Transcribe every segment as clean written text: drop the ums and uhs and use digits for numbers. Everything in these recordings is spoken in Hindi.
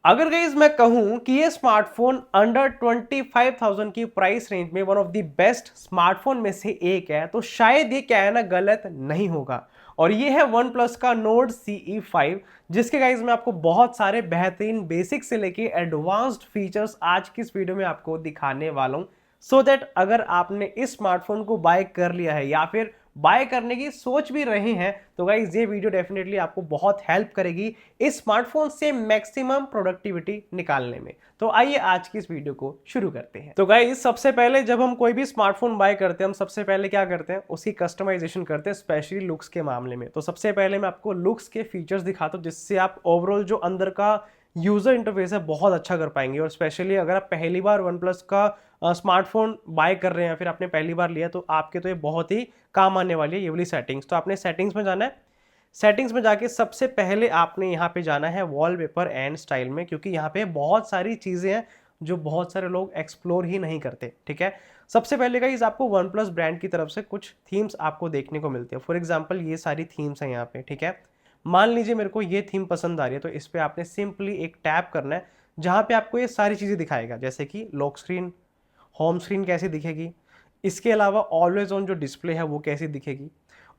अगर गाइस मैं कहूं कि ये स्मार्टफोन अंडर 25,000 की प्राइस रेंज में one of the best smartphone में से एक है तो शायद ये क्या है ना गलत नहीं होगा। और ये है वन प्लस का नोड CE5 जिसके गाइस मैं आपको बहुत सारे बेहतरीन बेसिक से लेके एडवांस्ड फीचर्स आज की इस वीडियो में आपको दिखाने वाला हूं सो दैट अगर आपने इस स्मार्टफोन को बाय कर लिया है या फिर बाय करने की सोच भी रहे हैं तो गाइस ये वीडियो डेफिनेटली आपको बहुत हेल्प करेगी इस स्मार्टफोन से मैक्सिमम प्रोडक्टिविटी निकालने में। तो आइए आज की इस वीडियो को शुरू करते हैं। तो गाइस सबसे पहले जब हम कोई भी स्मार्टफोन बाय करते हैं हम सबसे पहले क्या करते हैं उसकी कस्टमाइजेशन करते हैं स्पेशली लुक्स के मामले में। तो सबसे पहले मैं आपको लुक्स के फीचर्स दिखाता हूं जिससे आप ओवरऑल जो अंदर का यूजर इंटरफेस है बहुत अच्छा कर पाएंगे। और स्पेशली अगर आप पहली बार वन प्लस का स्मार्टफोन बाय कर रहे हैं या फिर आपने पहली बार लिया तो आपके तो ये बहुत ही काम आने वाली है ये वाली सेटिंग्स। तो आपने सेटिंग्स में जाना है। सेटिंग्स में जाके सबसे पहले आपने यहाँ पे जाना है वॉलपेपर एंड स्टाइल में, क्योंकि यहाँ पे बहुत सारी चीजें हैं जो बहुत सारे लोग एक्सप्लोर ही नहीं करते। ठीक है, सबसे पहले गाइस आपको वन प्लस ब्रांड की तरफ से कुछ थीम्स आपको देखने को मिलते हैं। फॉर एग्जाम्पल ये सारी थीम्स हैं यहाँ पे। ठीक है, मान लीजिए मेरे को ये थीम पसंद आ रही है तो इस पर आपने सिंपली एक टैप करना है जहाँ पे आपको ये सारी चीजें दिखाएगा, जैसे कि लॉक स्क्रीन, होम स्क्रीन कैसी दिखेगी, इसके अलावा ऑलवेज ऑन जो डिस्प्ले है वो कैसी दिखेगी।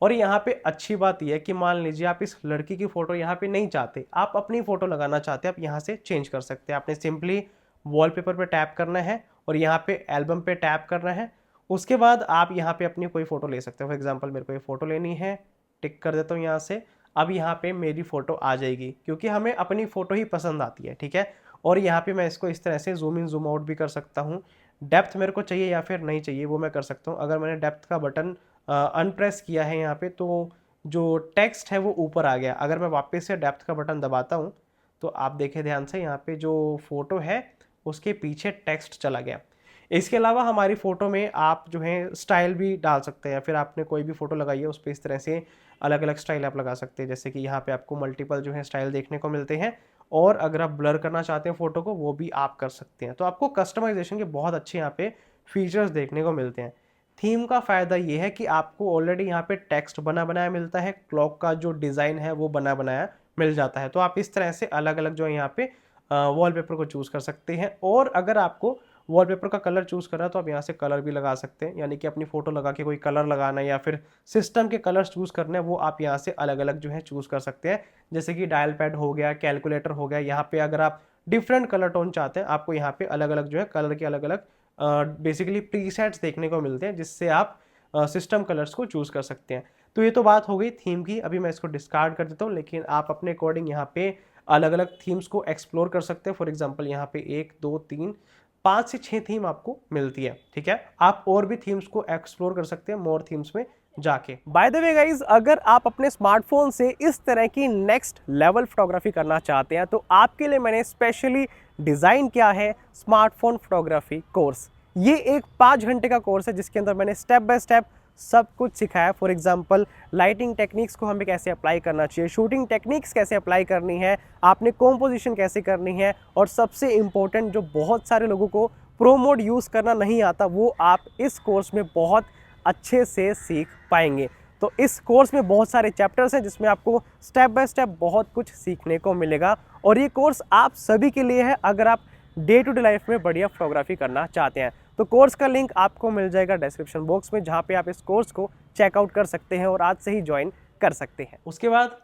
और यहाँ पे अच्छी बात यह है कि मान लीजिए आप इस लड़की की फोटो यहाँ पे नहीं चाहते, आप अपनी फोटो लगाना चाहते हैं, आप यहाँ से चेंज कर सकते हैं। आपने सिंपली वॉलपेपर पे टैप करना है और यहाँ पे एल्बम पे टैप करना है। उसके बाद आप यहाँ पे अपनी कोई फोटो ले सकते हो। फॉर एग्जाम्पल मेरे को ये फोटो लेनी है, टिक कर देता हूँ यहाँ से। अब यहाँ पे मेरी फोटो आ जाएगी क्योंकि हमें अपनी फोटो ही पसंद आती है। ठीक है, और यहाँ पे मैं इसको इस तरह से जूम इन जूम आउट भी कर सकता हूँ। डेप्थ मेरे को चाहिए या फिर नहीं चाहिए वो मैं कर सकता हूँ। अगर मैंने डेप्थ का बटन अनप्रेस किया है यहाँ पे तो जो टेक्स्ट है वो ऊपर आ गया। अगर मैं वापस से डेप्थ का बटन दबाता हूँ तो आप देखें ध्यान से यहाँ पे जो फोटो है उसके पीछे टेक्स्ट चला गया। इसके अलावा हमारी फोटो में आप जो है स्टाइल भी डाल सकते हैं, या फिर आपने कोई भी फोटो लगाई है उस पर इस तरह से अलग अलग स्टाइल आप लगा सकते हैं। जैसे कि यहाँ पे आपको मल्टीपल जो है स्टाइल देखने को मिलते हैं, और अगर आप ब्लर करना चाहते हैं फोटो को वो भी आप कर सकते हैं। तो आपको कस्टमाइजेशन के बहुत अच्छे यहाँ पे फीचर्स देखने को मिलते हैं। थीम का फायदा ये है कि आपको ऑलरेडी यहाँ पे टेक्स्ट बना बनाया मिलता है, क्लॉक का जो डिजाइन है वो बना बनाया मिल जाता है। तो आप इस तरह से अलग अलग जो है यहाँ पे वॉलपेपर को चूज कर सकते हैं। और अगर आपको वॉलपेपर का कलर चूज करना है तो आप यहाँ से कलर भी लगा सकते हैं, यानी कि अपनी फोटो लगा के कोई कलर लगाना है या फिर सिस्टम के कलर्स चूज करने हैं वो आप यहाँ से अलग अलग जो है चूज कर सकते हैं। जैसे कि डायल पैड हो गया, कैलकुलेटर हो गया, यहाँ पे अगर आप डिफरेंट कलर टोन चाहते हैं आपको यहाँ पे अलग अलग जो है कलर के अलग अलग बेसिकली प्रीसेट्स देखने को मिलते हैं जिससे आप सिस्टम कलर्स को चूज कर सकते हैं। तो ये तो बात हो गई थीम की, अभी मैं इसको डिस्कार्ड कर देता हूँ, लेकिन आप अपने अकॉर्डिंग यहाँ पे अलग अलग थीम्स को एक्सप्लोर कर सकते हैं। फॉर एग्जाम्पल यहाँ पे 1 2 3 5 से 6 थीम आपको मिलती है। ठीक है, आप और भी थीम्स को एक्सप्लोर कर सकते हैं मोर थीम्स में जाके। बाय द वे गाइज, अगर आप अपने स्मार्टफोन से इस तरह की नेक्स्ट लेवल फोटोग्राफी करना चाहते हैं तो आपके लिए मैंने स्पेशली डिजाइन किया है स्मार्टफोन फोटोग्राफी कोर्स। ये एक 5 घंटे का कोर्स है जिसके अंदर मैंने स्टेप बाय स्टेप सब कुछ सिखाया। फॉर एग्जाम्पल लाइटिंग टेक्निक्स को हमें कैसे अप्लाई करना चाहिए, शूटिंग टेक्निक्स कैसे अप्लाई करनी है, आपने कॉम्पोजिशन कैसे करनी है, और सबसे इंपॉर्टेंट जो बहुत सारे लोगों को प्रो मोड यूज़ करना नहीं आता वो आप इस कोर्स में बहुत अच्छे से सीख पाएंगे। तो इस कोर्स में बहुत सारे चैप्टर्स हैं जिसमें आपको स्टेप बाय स्टेप बहुत कुछ सीखने को मिलेगा। और ये कोर्स आप सभी के लिए है अगर आप डे टू डे लाइफ में बढ़िया फोटोग्राफी करना चाहते हैं। तो कोर्स का लिंक आपको मिल जाएगा डिस्क्रिप्शन बॉक्स में, जहाँ पे आप इस कोर्स को चेकआउट कर सकते हैं और आज से ही ज्वाइन कर सकते हैं। उसके बाद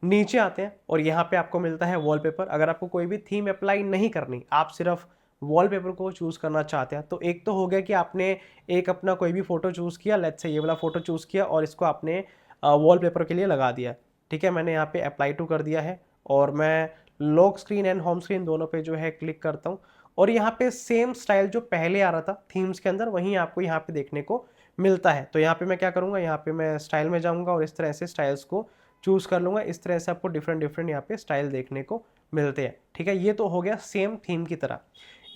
नीचे आते हैं और यहाँ पे आपको मिलता है वॉलपेपर। अगर आपको कोई भी थीम अप्लाई नहीं करनी, आप सिर्फ वॉलपेपर को चूज करना चाहते हैं तो एक तो हो गया कि आपने एक अपना कोई भी फोटो चूज किया, लेट्स से ये वाला फोटो चूज किया और इसको आपने वॉलपेपर के लिए लगा दिया। ठीक है, मैंने यहाँ पे अप्लाई टू कर दिया है और मैं lock screen and home screen दोनों पे जो है क्लिक करता हूँ और यहाँ पे सेम स्टाइल जो पहले आ रहा था थीम्स के अंदर वहीं आपको यहाँ पे देखने को मिलता है। तो यहाँ पे मैं क्या करूँगा, यहाँ पे मैं स्टाइल में जाऊँगा और इस तरह से स्टाइल्स को चूज कर लूँगा। इस तरह से आपको डिफरेंट डिफरेंट यहाँ पे स्टाइल देखने को मिलते हैं। ठीक है, ये तो हो गया सेम थीम की तरह।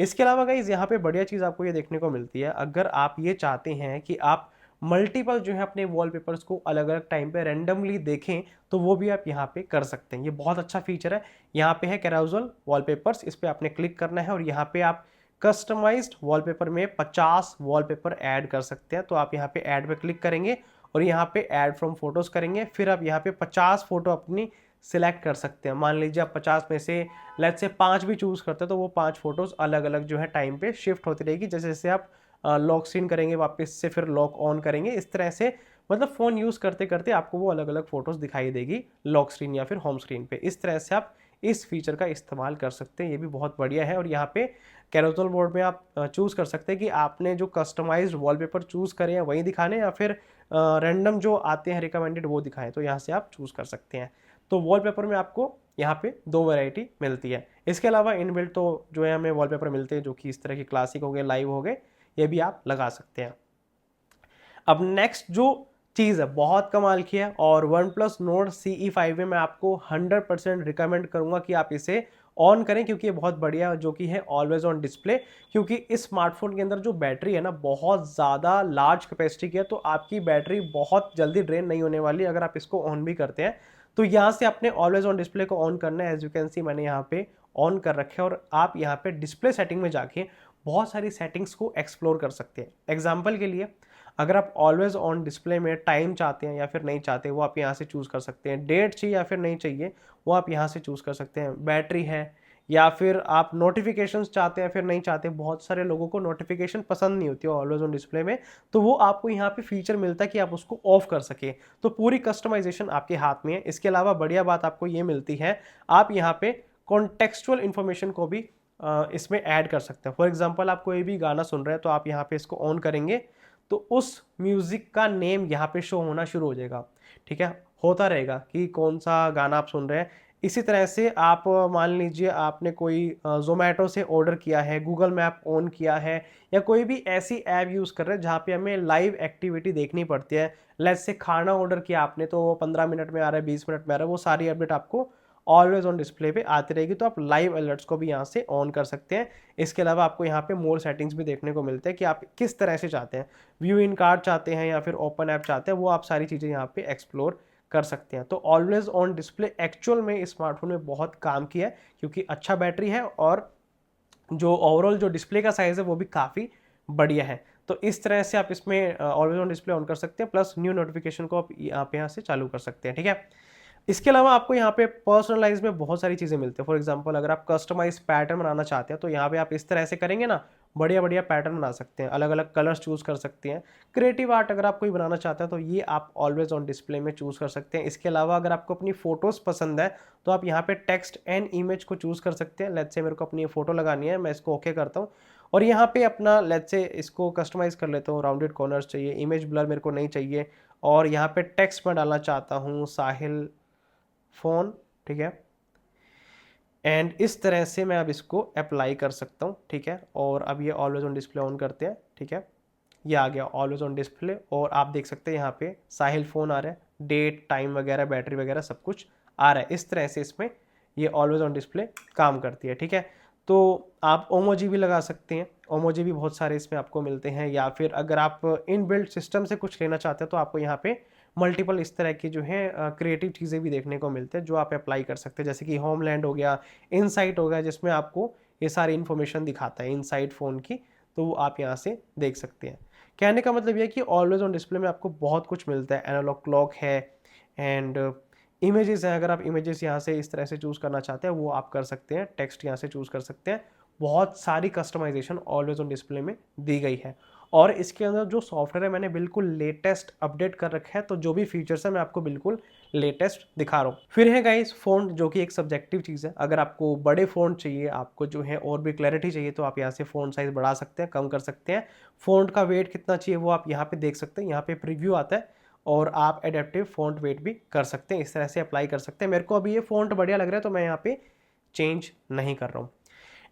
इसके अलावा गाइज यहाँ पे बढ़िया चीज़ आपको ये देखने को मिलती है, अगर आप ये चाहते हैं कि आप मल्टीपल जो है अपने वॉलपेपर्स को अलग अलग टाइम पे रैंडमली देखें तो वो भी आप यहाँ पे कर सकते हैं। ये बहुत अच्छा फीचर है। यहाँ पे है कैराउजल वॉलपेपर्स, इस पे आपने क्लिक करना है और यहाँ पे आप कस्टमाइज्ड वॉलपेपर में 50 वॉलपेपर ऐड कर सकते हैं। तो आप यहाँ पे ऐड पे क्लिक करेंगे और यहाँ पे ऐड फ्रॉम फोटोज करेंगे, फिर आप यहाँ पे 50 फोटो अपनी सिलेक्ट कर सकते हैं। मान लीजिए आप 50 में से लेट्स से 5 भी चूज़ करते हैं तो वो 5 फोटोज़ अलग अलग जो है टाइम पे शिफ्ट होती रहेगी। जैसे जैसे आप लॉक स्क्रीन करेंगे वापस से फिर लॉक ऑन करेंगे, इस तरह से मतलब फ़ोन यूज़ करते करते आपको वो अलग अलग फ़ोटोज़ दिखाई देगी लॉक स्क्रीन या फिर होम स्क्रीन पे। इस तरह से आप इस फीचर का इस्तेमाल कर सकते हैं, ये भी बहुत बढ़िया है। और यहाँ पे कैरोसल मोड में आप चूज़ कर सकते हैं कि आपने जो कस्टमाइज्ड वॉलपेपर चूज़ करे हैं वही दिखाने या फिर रैंडम जो आते हैं रिकमेंडेड वो दिखाएं, तो यहाँ से आप चूज़ कर सकते हैं। तो वॉलपेपर में आपको यहाँ पे 2 वैरायटी मिलती है। इसके अलावा इनबिल्ट तो जो है हमें वॉलपेपर मिलते हैं जो कि इस तरह के क्लासिक हो गए, लाइव हो गए, ये भी आप लगा सकते हैं। अब नेक्स्ट जो चीज़ है बहुत कमाल की है और OnePlus Nord CE5 में मैं आपको 100% रिकमेंड करूंगा कि आप इसे ऑन करें, क्योंकि ये बहुत बढ़िया जो कि है ऑलवेज ऑन डिस्प्ले। क्योंकि इस स्मार्टफोन के अंदर जो बैटरी है ना बहुत ज़्यादा लार्ज कैपेसिटी की है, तो आपकी बैटरी बहुत जल्दी ड्रेन नहीं होने वाली अगर आप इसको ऑन भी करते हैं। तो यहाँ से आपने ऑलवेज ऑन डिस्प्ले को ऑन करना है। एज यू कैन सी मैंने यहाँ पे ऑन कर रखे हैं और आप यहाँ पे डिस्प्ले सेटिंग में जाके बहुत सारी सेटिंग्स को एक्सप्लोर कर सकते हैं। एग्जाम्पल के लिए अगर आप ऑलवेज ऑन डिस्प्ले में टाइम चाहते हैं या फिर नहीं चाहते, वो आप यहाँ से चूज़ कर सकते हैं। डेट चाहिए या फिर नहीं चाहिए, वो आप यहाँ से चूज़ कर सकते हैं। बैटरी है या फिर आप नोटिफिकेशंस चाहते हैं फिर नहीं चाहते, बहुत सारे लोगों को नोटिफिकेशन पसंद नहीं होती है ऑलवेज ऑन डिस्प्ले में, तो वो आपको यहाँ पे फीचर मिलता है कि आप उसको ऑफ कर सके। तो पूरी कस्टमाइजेशन आपके हाथ में है। इसके अलावा बढ़िया बात आपको ये मिलती है, आप यहाँ पे कॉन्टेक्सचुअल इन्फॉर्मेशन को भी इसमें ऐड कर सकते हैं। फॉर एग्जाम्पल आप कोई भी गाना सुन रहे हैं तो आप यहाँ पे इसको ऑन करेंगे तो उस म्यूजिक का नेम यहाँ पे शो होना शुरू हो जाएगा। ठीक है, होता रहेगा कि कौन सा गाना आप सुन रहे हैं। इसी तरह से आप मान लीजिए आपने कोई जोमेटो से ऑर्डर किया है, गूगल मैप ऑन किया है, या कोई भी ऐसी ऐप यूज़ कर रहे हैं जहाँ पे हमें लाइव एक्टिविटी देखनी पड़ती है। लेट्स से खाना ऑर्डर किया आपने तो वो 15 मिनट में आ रहा है, 20 मिनट में आ रहा है, वो सारी अपडेट आपको ऑलवेज ऑन डिस्प्ले पे आती रहेगी। तो आप लाइव अलर्ट्स को भी यहाँ से ऑन कर सकते हैं। इसके अलावा आपको यहाँ पे मोर सेटिंग्स भी देखने को मिलते हैं कि आप किस तरह से चाहते हैं, व्यू इन कार्ड चाहते हैं या फिर ओपन ऐप चाहते हैं, वो आप सारी चीज़ें यहाँ पे एक्सप्लोर कर सकते हैं। तो ऑलवेज ऑन डिस्प्ले एक्चुअल में इस स्मार्टफोन में बहुत काम किया है, क्योंकि अच्छा बैटरी है और जो ओवरऑल जो डिस्प्ले का साइज़ है वो भी काफ़ी बढ़िया है। तो इस तरह से आप इसमें ऑलवेज ऑन डिस्प्ले ऑन कर सकते हैं, प्लस न्यू नोटिफिकेशन को आप यहाँ से चालू कर सकते हैं। ठीक है, इसके अलावा आपको यहाँ पे पर्सनलाइज में बहुत सारी चीज़ें मिलती है। फॉर एग्जांपल अगर आप कस्टमाइज पैटर्न बनाना चाहते हैं तो यहाँ पे आप इस तरह से करेंगे ना, बढ़िया बढ़िया पैटर्न बना सकते हैं, अलग अलग कलर्स चूज़ कर सकते हैं। क्रिएटिव आर्ट अगर आप कोई बनाना चाहते हैं तो ये आप ऑलवेज ऑन डिस्प्ले में चूज़ कर सकते हैं। इसके अलावा अगर आपको अपनी फ़ोटोज़ पसंद है तो आप यहाँ पे टेक्स्ट एंड इमेज को चूज़ कर सकते हैं। लेट्स से मेरे को अपनी फ़ोटो लगानी है, मैं इसको ओके करता हूँ और यहाँ पे अपना लेट्स से इसको कस्टमाइज़ कर लेता हूँ। राउंडेड कॉर्नर्स चाहिए, इमेज ब्लर मेरे को नहीं चाहिए, और यहाँ पे टेक्स्ट में डालना चाहता हूँ साहिल फ़ोन। ठीक है, एंड इस तरह से मैं अब इसको अप्लाई कर सकता हूँ। ठीक है, और अब ये ऑलवेज ऑन डिस्प्ले ऑन करते हैं। ठीक है, ये आ गया ऑलवेज ऑन डिस्प्ले और आप देख सकते हैं यहाँ पे साहिल फ़ोन आ रहा है, डेट टाइम वगैरह बैटरी वगैरह सब कुछ आ रहा है। इस तरह से इसमें ये ऑलवेज ऑन डिस्प्ले काम करती है। ठीक है, तो आप ओमोजी भी लगा सकते हैं, ओमोजी भी बहुत सारे इसमें आपको मिलते हैं, या फिर अगर आप इन बिल्ट सिस्टम से कुछ लेना चाहते हैं तो आपको यहाँ पे मल्टीपल इस तरह की जो है क्रिएटिव चीज़ें भी देखने को मिलते हैं जो आप अप्लाई कर सकते हैं। जैसे कि होमलैंड हो गया, इनसाइट हो गया, जिसमें आपको ये सारी इन्फॉर्मेशन दिखाता है इनसाइट फ़ोन की, तो वो आप यहाँ से देख सकते हैं। कहने का मतलब ये है कि ऑलवेज ऑन डिस्प्ले में आपको बहुत कुछ मिलता है। एनालॉग क्लॉक है एंड इमेजेस हैं, अगर आप इमेजेस यहाँ से इस तरह से चूज़ करना चाहते हैं वो आप कर सकते हैं। टेक्स्ट यहाँ से चूज़ कर सकते हैं। बहुत सारी कस्टमाइजेशन ऑलवेज ऑन डिस्प्ले में दी गई है और इसके अंदर जो सॉफ्टवेयर है मैंने बिल्कुल लेटेस्ट अपडेट कर रखा है, तो जो भी फीचर्स है मैं आपको बिल्कुल लेटेस्ट दिखा रहा हूँ। फिर है गाइस फ़ॉन्ट, जो कि एक सब्जेक्टिव चीज़ है। अगर आपको बड़े फ़ॉन्ट चाहिए, आपको जो है और भी क्लैरिटी चाहिए, तो आप यहाँ से फ़ॉन्ट साइज़ बढ़ा सकते हैं, कम कर सकते हैं। फ़ॉन्ट का वेट कितना चाहिए वो आप यहाँ पे देख सकते हैं। यहाँ पे प्रीव्यू आता है और आप एडेप्टिव फ़ॉन्ट वेट भी कर सकते हैं, इस तरह से अप्लाई कर सकते हैं। मेरे को अभी ये फ़ॉन्ट बढ़िया लग रहा है तो मैं यहाँ पे चेंज नहीं कर रहा हूँ।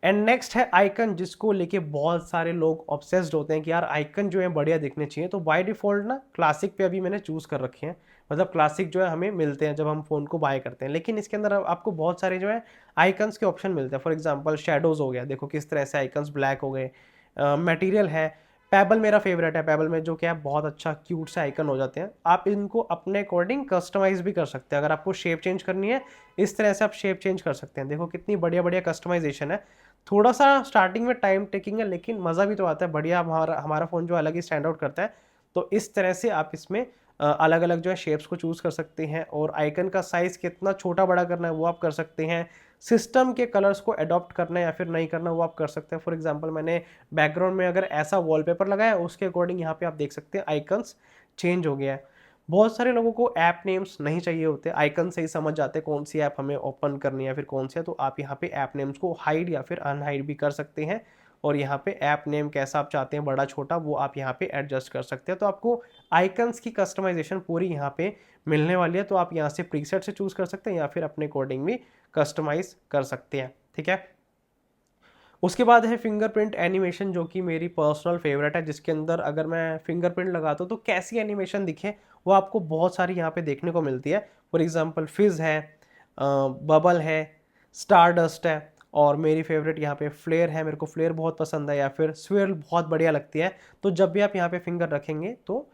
एंड नेक्स्ट है आइकन, जिसको लेके बहुत सारे लोग ऑब्सेस्ड होते हैं कि यार आइकन जो है बढ़िया दिखने चाहिए। तो बाय डिफ़ॉल्ट ना क्लासिक पे अभी मैंने चूज़ कर रखे हैं, मतलब क्लासिक जो है हमें मिलते हैं जब हम फ़ोन को बाय करते हैं, लेकिन इसके अंदर आपको बहुत सारे जो है आइकन्स के ऑप्शन मिलते हैं। फॉर एग्जांपल शेडोज़ हो गया, देखो किस तरह से आइकन्स ब्लैक हो गए। मटेरियल है, पेबल मेरा फेवरेट है, पेबल में जो क्या है बहुत अच्छा क्यूट से आइकन हो जाते हैं। आप इनको अपने अकॉर्डिंग कस्टमाइज़ भी कर सकते हैं। अगर आपको शेप चेंज करनी है इस तरह से आप शेप चेंज कर सकते हैं। देखो कितनी बढ़िया बढ़िया कस्टमाइजेशन है। थोड़ा सा स्टार्टिंग में टाइम टेकिंग है, लेकिन मज़ा भी तो आता है। बढ़िया हमारा फ़ोन जो अलग ही स्टैंड आउट करता है। तो इस तरह से आप इसमें अलग अलग जो है शेप्स को चूज़ कर सकते हैं, और आइकन का साइज़ कितना छोटा बड़ा करना है वो आप कर सकते हैं। सिस्टम के कलर्स को अडॉप्ट करना है या फिर नहीं करना वो आप कर सकते हैं। फॉर एग्जांपल मैंने बैकग्राउंड में अगर ऐसा वॉलपेपर लगाया, उसके अकॉर्डिंग यहाँ पे आप देख सकते हैं आइकन्स चेंज हो गया है। बहुत सारे लोगों को ऐप नेम्स नहीं चाहिए होते, आइकन से ही समझ जाते हैं कौन सी ऐप हमें ओपन करनी है या फिर कौन सी है, तो आप यहाँ पे ऐप नेम्स को हाइड या फिर अनहाइड भी कर सकते हैं। और यहाँ पे ऐप नेम कैसा आप चाहते हैं, बड़ा छोटा, वो आप यहाँ पे एडजस्ट कर सकते हैं। तो आपको आइकन्स की कस्टमाइजेशन पूरी यहाँ पे मिलने वाली है। तो आप यहाँ से प्रीसेट से चूज कर सकते हैं या फिर अपने अकॉर्डिंग भी कस्टमाइज कर सकते हैं, ठीक है। उसके बाद है फिंगरप्रिंट एनिमेशन, जो कि मेरी पर्सनल फेवरेट है, जिसके अंदर अगर मैं फिंगरप्रिंट लगाता हूँ तो कैसी एनिमेशन दिखे वो आपको बहुत सारी यहाँ पे देखने को मिलती है। फॉर एग्जांपल फिज है, बबल है, स्टार डस्ट है, और मेरी फेवरेट यहाँ पे फ्लेयर है, मेरे को फ्लेयर बहुत पसंद है, या फिर स्विर्ल बहुत बढ़िया लगती है। तो जब भी आप यहाँ पे फिंगर रखेंगे तो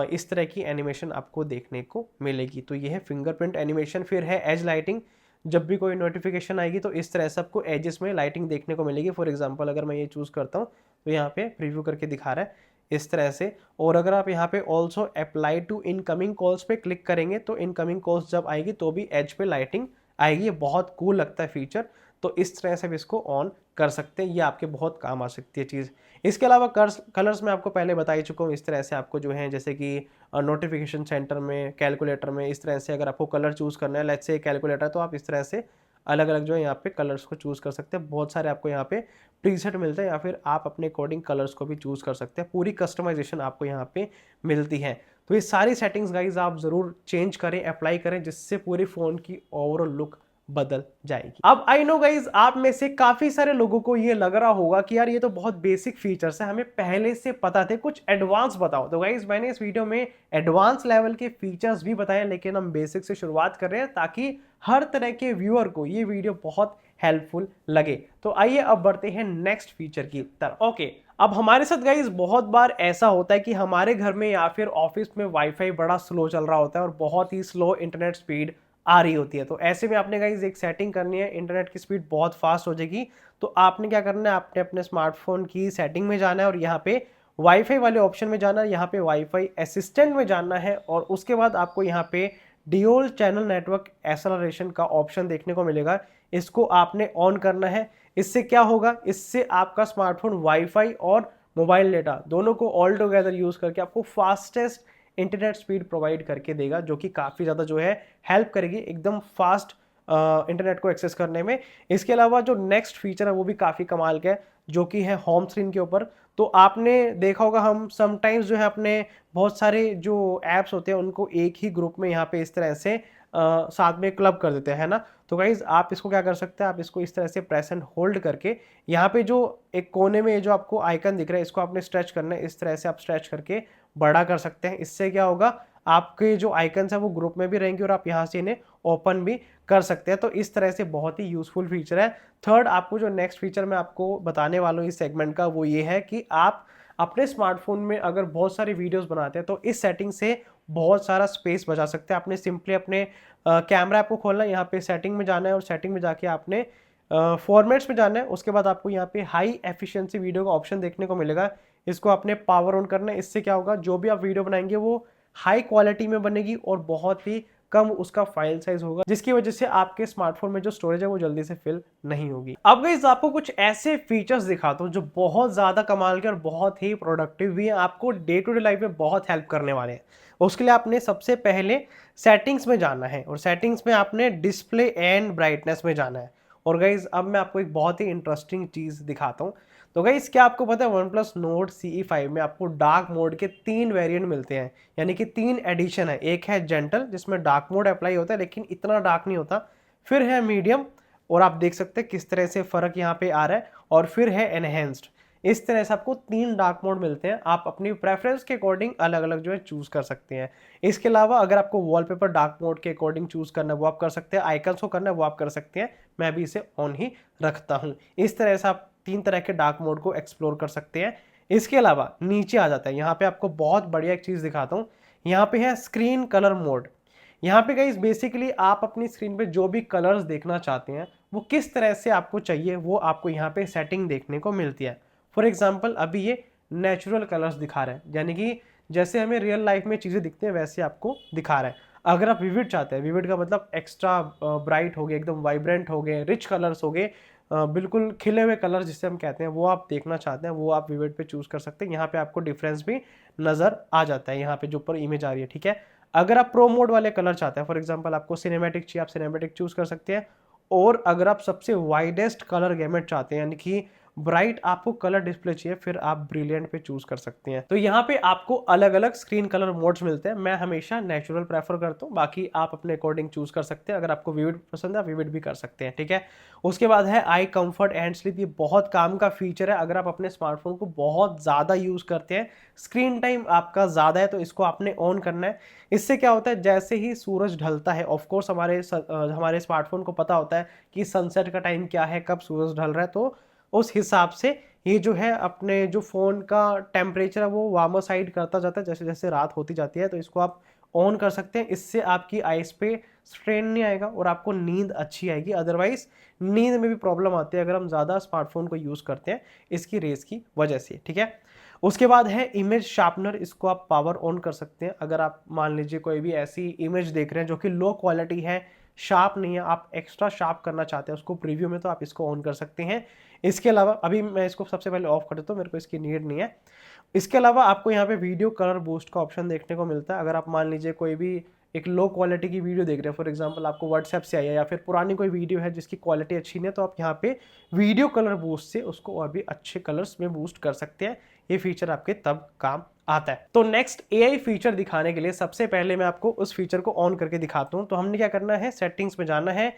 इस तरह की एनिमेशन आपको देखने को मिलेगी। तो ये है फिंगरप्रिंट एनिमेशन। फिर है एज लाइटिंग, जब भी कोई नोटिफिकेशन आएगी तो इस तरह से आपको एजेस में लाइटिंग देखने को मिलेगी। फॉर एग्जांपल अगर मैं ये चूज़ करता हूँ तो यहाँ पे प्रीव्यू करके दिखा रहा है इस तरह से। और अगर आप यहाँ पे also apply to incoming calls पे क्लिक करेंगे तो इनकमिंग कॉल्स जब आएगी तो भी एज पे लाइटिंग आएगी। ये बहुत कूल लगता है फीचर। तो इस तरह से भी इसको ऑन कर सकते हैं, ये आपके बहुत काम आ सकती है चीज़। इसके अलावा कलर्स मैं आपको पहले बता ही चुका हूँ। इस तरह से आपको जो है जैसे कि नोटिफिकेशन सेंटर में, कैलकुलेटर में, इस तरह से अगर आपको कलर चूज़ करना है, लेट्स से कैलकुलेटर, तो आप इस तरह से अलग अलग जो है यहाँ पे कलर्स को चूज़ कर सकते हैं। बहुत सारे आपको यहाँ पे प्रीसेट मिलते हैं, या फिर आप अपने अकॉर्डिंग कलर्स को भी चूज़ कर सकते हैं। पूरी कस्टमाइजेशन आपको यहाँ पे मिलती है। तो ये सारी सेटिंग्स गाइज आप ज़रूर चेंज करें, अप्लाई करें, जिससे पूरी फ़ोन की ओवरऑल लुक बदल जाएगी। अब आई नो गाइज आप में से काफी सारे लोगों को ये लग रहा होगा कि यार ये तो बहुत बेसिक फीचर्स है, हमें पहले से पता थे, कुछ एडवांस बताओ। तो गाइज मैंने इस वीडियो में एडवांस लेवल के फीचर्स भी बताए, लेकिन हम बेसिक से शुरुआत कर रहे हैं ताकि हर तरह के व्यूअर को ये वीडियो बहुत हेल्पफुल लगे। तो आइए अब बढ़ते हैं नेक्स्ट फीचर की तरफ। ओके, अब हमारे साथ गाइज बहुत बार ऐसा होता है कि हमारे घर में या फिर ऑफिस में वाईफाई बड़ा स्लो चल रहा होता है और बहुत ही स्लो इंटरनेट स्पीड आ रही होती है। तो ऐसे में आपने गाइज एक सेटिंग करनी है, इंटरनेट की स्पीड बहुत फास्ट हो जाएगी। तो आपने क्या करना है, आपने अपने स्मार्टफोन की सेटिंग में जाना है और यहाँ पे वाईफाई वाले ऑप्शन में जाना है, यहाँ पे वाईफाई असिस्टेंट में जाना है, और उसके बाद आपको यहाँ पे ड्यूल चैनल नेटवर्क एक्सेलरेशन का ऑप्शन देखने को मिलेगा। इसको आपने ऑन करना है। इससे क्या होगा, इससे आपका स्मार्टफोन वाईफाई और मोबाइल डेटा दोनों को ऑल टुगेदर यूज करके आपको फास्टेस्ट इंटरनेट स्पीड प्रोवाइड करके देगा, जो कि काफ़ी ज़्यादा जो है हेल्प करेगी एकदम फास्ट इंटरनेट को एक्सेस करने में। इसके अलावा जो नेक्स्ट फीचर है वो भी काफ़ी कमाल का है, जो कि है होम स्क्रीन के ऊपर। तो आपने देखा होगा हम समटाइम्स जो है अपने बहुत सारे जो ऐप्स होते हैं उनको एक ही ग्रुप में यहाँ पे इस तरह से साथ में क्लब कर देते हैं ना। तो गाइज आप इसको क्या कर सकते हैं, आप इसको इस तरह से प्रेस एंड होल्ड करके यहाँ पे जो एक कोने में जो आपको आइकन दिख रहा है इसको आपने स्ट्रेच करना है। इस तरह से आप स्ट्रेच करके बड़ा कर सकते हैं। इससे क्या होगा, आपके जो आइकन्स है वो ग्रुप में भी रहेंगे और आप यहाँ से इन्हें ओपन भी कर सकते हैं। तो इस तरह से बहुत ही यूजफुल फीचर है। थर्ड, आपको जो नेक्स्ट फीचर मैं आपको बताने वाला हूँ इस सेगमेंट का, वो ये है कि आप अपने स्मार्टफोन में अगर बहुत सारी वीडियोस बनाते हैं तो इस सेटिंग से बहुत सारा स्पेस बचा सकते हैं। आपने सिंपली अपने कैमरा ऐप को खोलना है, यहाँ पे सेटिंग में जाना है और सेटिंग में जाके आपने फॉर्मेट्स में जाना है। उसके बाद आपको यहाँ पे हाई एफिशिएंसी वीडियो का ऑप्शन देखने को मिलेगा। इसको आपने पावर ऑन करना है। इससे क्या होगा, जो भी आप वीडियो बनाएंगे वो हाई क्वालिटी में बनेगी और बहुत ही कम उसका फाइल साइज होगा, जिसकी वजह से आपके स्मार्टफोन में जो स्टोरेज है वो जल्दी से फिल नहीं होगी। अब गाइस आपको कुछ ऐसे फीचर्स दिखाता हूँ जो बहुत ज्यादा कमाल के और बहुत ही प्रोडक्टिव भी है, आपको डे टू डे लाइफ में बहुत हेल्प करने वाले हैं। उसके लिए आपने सबसे पहले सेटिंग्स में जाना है और सेटिंग्स में आपने डिस्प्ले एंड ब्राइटनेस में जाना है। और गाइज अब मैं आपको एक बहुत ही इंटरेस्टिंग चीज दिखाता हूँ। तो गाइस क्या आपको पता है, OnePlus Nord CE5 में आपको डार्क मोड के 3 वेरिएंट मिलते हैं, यानी कि 3 एडिशन है। एक है जेंटल जिसमें डार्क मोड अप्लाई होता है लेकिन इतना डार्क नहीं होता, फिर है मीडियम, और आप देख सकते हैं किस तरह से फर्क यहाँ पे आ रहा है, और फिर है एनहेंस्ड। इस तरह से आपको 3 डार्क मोड मिलते हैं। आप अपनी प्रेफरेंस के अकॉर्डिंग अलग अलग जो है चूज कर सकते हैं। इसके अलावा अगर आपको वॉलपेपर डार्क मोड के अकॉर्डिंग चूज करना है वो आप कर सकते हैं, आइकन्स को करना है वो आप कर सकते हैं। मैं भी इसे ऑन ही रखता हूँ। इस तरह से आप 3 तरह के डार्क मोड को एक्सप्लोर कर सकते हैं। इसके अलावा नीचे आ जाता है, यहाँ पे आपको बहुत बढ़िया एक चीज दिखाता हूँ। यहाँ पे है स्क्रीन कलर मोड। यहाँ पे गाइस बेसिकली आप अपनी स्क्रीन पे जो भी कलर्स देखना चाहते हैं वो किस तरह से आपको चाहिए वो आपको यहाँ पे सेटिंग देखने को मिलती है। फॉर एग्जाम्पल अभी ये नेचुरल कलर्स दिखा रहा है, यानी कि जैसे हमें रियल लाइफ में चीज़ें दिखती हैं वैसे आपको दिखा रहा है। अगर आप विविड चाहते हैं, विविड का मतलब एक्स्ट्रा ब्राइट हो गए, एकदम वाइब्रेंट हो गए, रिच कलर्स हो गए, बिल्कुल खिले हुए कलर जिसे हम कहते हैं, वो आप देखना चाहते हैं, वो आप विविड पे चूज कर सकते हैं। यहाँ पे आपको डिफरेंस भी नजर आ जाता है, यहाँ पे जो ऊपर इमेज आ रही है, ठीक है। अगर आप प्रो मोड वाले कलर चाहते हैं, फॉर एग्जांपल आपको सिनेमैटिक चाहिए, आप सिनेमैटिक चूज कर सकते हैं। और अगर आप सबसे वाइडेस्ट कलर गैमेट चाहते हैं, यानी कि ब्राइट आपको कलर डिस्प्ले चाहिए, फिर आप ब्रिलियंट पे चूज कर सकते हैं। तो यहाँ पे आपको अलग अलग स्क्रीन कलर मोड्स मिलते हैं। मैं हमेशा नेचुरल प्रेफर करता हूँ, बाकी आप अपने अकॉर्डिंग चूज कर सकते हैं। अगर आपको विविड पसंद है, विविड भी कर सकते हैं, ठीक है। उसके बाद है आई कंफर्ट एंड स्लीप। ये बहुत काम का फीचर है। अगर आप अपने स्मार्टफोन को बहुत ज्यादा यूज करते हैं, स्क्रीन टाइम आपका ज्यादा है, तो इसको आपने ऑन करना है। इससे क्या होता है, जैसे ही सूरज ढलता है, ऑफकोर्स हमारे स्मार्टफोन को पता होता है कि सनसेट का टाइम क्या है, कब सूरज ढल रहा है, तो उस हिसाब से ये जो है अपने जो फ़ोन का टेम्परेचर है वो वार्मर साइड करता जाता है जैसे जैसे रात होती जाती है। तो इसको आप ऑन कर सकते हैं। इससे आपकी आइज़ पे स्ट्रेन नहीं आएगा और आपको नींद अच्छी आएगी। अदरवाइज नींद में भी प्रॉब्लम आती है अगर हम ज़्यादा स्मार्टफोन को यूज़ करते हैं इसकी रेस की वजह से, ठीक है। उसके बाद है इमेज शार्पनर। इसको आप पावर ऑन कर सकते हैं। अगर आप मान लीजिए कोई भी ऐसी इमेज देख रहे हैं जो कि लो क्वालिटी है, शार्प नहीं है, आप एक्स्ट्रा शार्प करना चाहते हैं उसको प्रीव्यू में, तो आप इसको ऑन कर सकते हैं। इसके अलावा अभी मैं इसको सबसे पहले ऑफ कर देता हूँ, मेरे को इसकी नीड नहीं है। इसके अलावा आपको यहाँ पे वीडियो कलर बूस्ट का ऑप्शन देखने को मिलता है। अगर आप मान लीजिए कोई भी एक लो क्वालिटी की वीडियो देख रहे हैं, फॉर एग्जांपल आपको व्हाट्सएप से आई है या फिर पुरानी कोई वीडियो है जिसकी क्वालिटी अच्छी नहीं है, तो आप यहाँ पे वीडियो कलर बूस्ट से उसको और भी अच्छे कलर्स में बूस्ट कर सकते हैं। ये फीचर आपके तब काम आता है। तो नेक्स्ट एआई फीचर दिखाने के लिए सबसे पहले मैं आपको उस फीचर को ऑन करके दिखाता हूँ। तो हमने क्या करना है, सेटिंग्स में जाना है,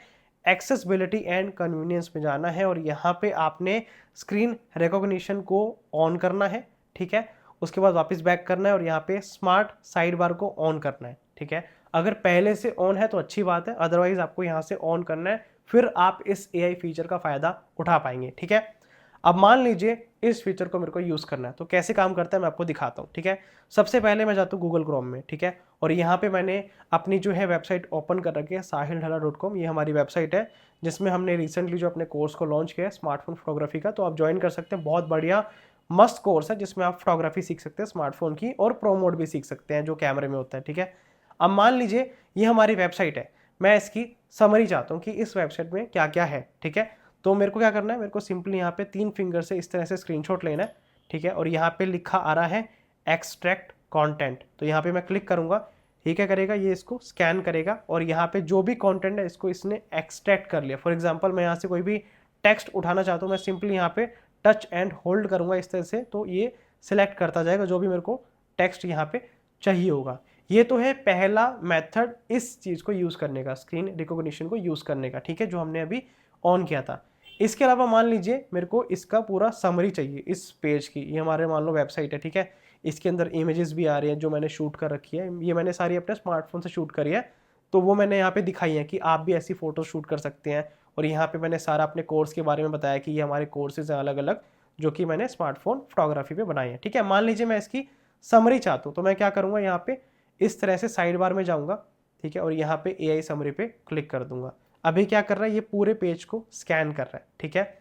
एक्सेसिबिलिटी एंड कन्वीनियंस में जाना है और यहाँ पे आपने स्क्रीन रिकॉग्निशन को ऑन करना है, ठीक है। उसके बाद वापस बैक करना है और यहाँ पे स्मार्ट साइड बार को ऑन करना है, ठीक है। अगर पहले से ऑन है तो अच्छी बात है, अदरवाइज आपको यहाँ से ऑन करना है, फिर आप इस एआई फीचर का फायदा उठा पाएंगे, ठीक है। अब मान लीजिए इस फीचर को मेरे को यूज करना है, तो कैसे काम करता है मैं आपको दिखाता हूँ, ठीक है। सबसे पहले मैं जाता हूँ गूगल क्रोम में, ठीक है, और यहाँ पे मैंने अपनी जो है वेबसाइट ओपन कर रखी है, sahildhala.com। ये हमारी वेबसाइट है जिसमें हमने रिसेंटली जो अपने कोर्स को लॉन्च किया है स्मार्टफोन फोटोग्राफी का, तो आप ज्वाइन कर सकते हैं। बहुत बढ़िया मस्त कोर्स है जिसमें आप फोटोग्राफी सीख सकते हैं स्मार्टफोन की, और प्रो मोड भी सीख सकते हैं जो कैमरे में होता है, ठीक है। अब मान लीजिए ये हमारी वेबसाइट है, मैं इसकी समरी चाहता हूँ कि इस वेबसाइट में क्या क्या है, ठीक है। तो मेरे को क्या करना है, मेरे को सिंपली यहाँ पे 3 फिंगर से इस तरह से स्क्रीनशॉट लेना है, ठीक है। और यहाँ पे लिखा आ रहा है एक्सट्रैक्ट कंटेंट, तो यहाँ पे मैं क्लिक करूंगा, ये क्या करेगा, ये इसको स्कैन करेगा और यहाँ पे जो भी कंटेंट है इसको इसने एक्सट्रैक्ट कर लिया। फॉर एग्जांपल मैं यहाँ से कोई भी टेक्स्ट उठाना चाहता हूँ, मैं सिंपली यहाँ पे टच एंड होल्ड करूंगा इस तरह से, तो ये सिलेक्ट करता जाएगा जो भी मेरे को टेक्स्ट यहाँ पे चाहिए होगा। ये तो है पहला मेथड इस चीज़ को यूज़ करने का, स्क्रीन रिकॉग्निशन को यूज़ करने का, ठीक है, जो हमने अभी ऑन किया था। इसके अलावा मान लीजिए मेरे को इसका पूरा समरी चाहिए इस पेज की। ये हमारे मान लो वेबसाइट है, ठीक है। इसके अंदर इमेजेस भी आ रही हैं जो मैंने शूट कर रखी है, ये मैंने सारी अपने स्मार्टफोन से शूट करी है, तो वो मैंने यहाँ पे दिखाई है कि आप भी ऐसी फोटो शूट कर सकते हैं। और यहाँ पे मैंने सारा अपने कोर्स के बारे में बताया कि ये हमारे कोर्सेज हैं अलग अलग जो कि मैंने स्मार्टफोन फोटोग्राफी पे बनाए हैं, ठीक है। मान लीजिए मैं इसकी समरी चाहता हूँ, तो मैं क्या करूँगा, यहाँ पे इस तरह से साइड बार में जाऊँगा, ठीक है, और यहाँ पे एआई समरी पे क्लिक कर दूंगा। अभी क्या कर रहा है, ये पूरे पेज को स्कैन कर रहा है, ठीक है,